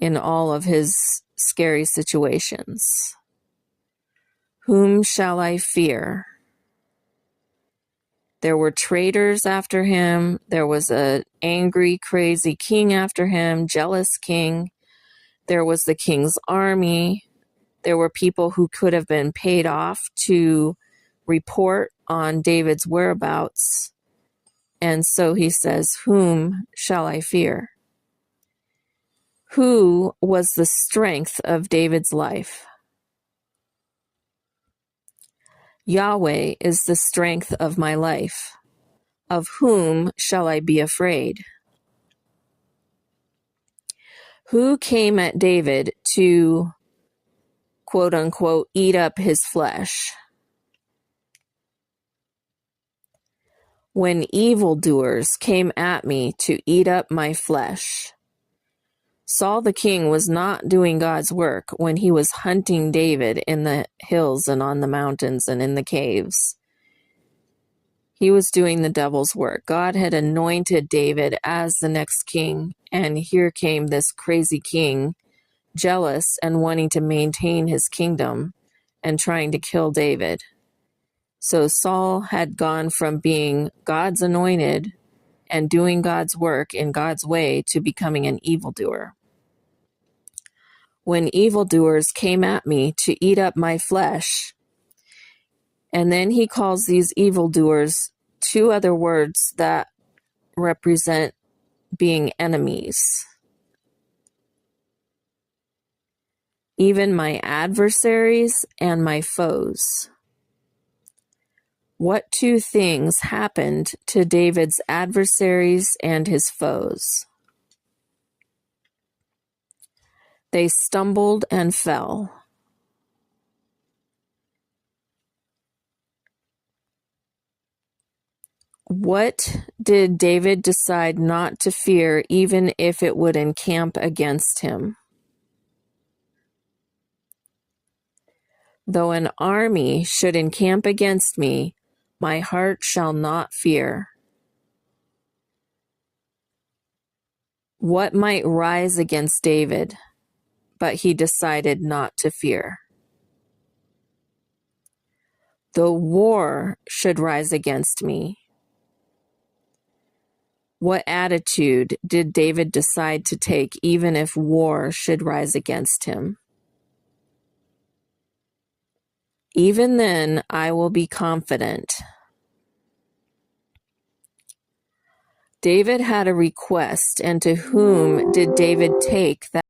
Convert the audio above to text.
in all of his scary situations. Whom shall I fear? There were traitors after him. There was an angry, crazy king after him, jealous king. There was the king's army. There were people who could have been paid off to report on David's whereabouts. And so he says, whom shall I fear? Who was the strength of David's life? Yahweh is the strength of my life. Of whom shall I be afraid? Who came at David to, quote unquote, eat up his flesh? When evildoers came at me to eat up my flesh. Saul the king was not doing God's work when he was hunting David in the hills and on the mountains and in the caves. He was doing the devil's work. God had anointed David as the next king, and here came this crazy king, jealous and wanting to maintain his kingdom and trying to kill David. So Saul had gone from being God's anointed and doing God's work in God's way to becoming an evildoer. When evildoers came at me to eat up my flesh, and then he calls these evildoers two other words that represent being enemies. Even my adversaries and my foes. What two things happened to David's adversaries and his foes? They stumbled and fell. What did David decide not to fear, even if it would encamp against him? Though an army should encamp against me, my heart shall not fear. What might rise against David, but he decided not to fear? Though war should rise against me, what attitude did David decide to take even if war should rise against him? Even then, I will be confident. David had a request, and to whom did David take that?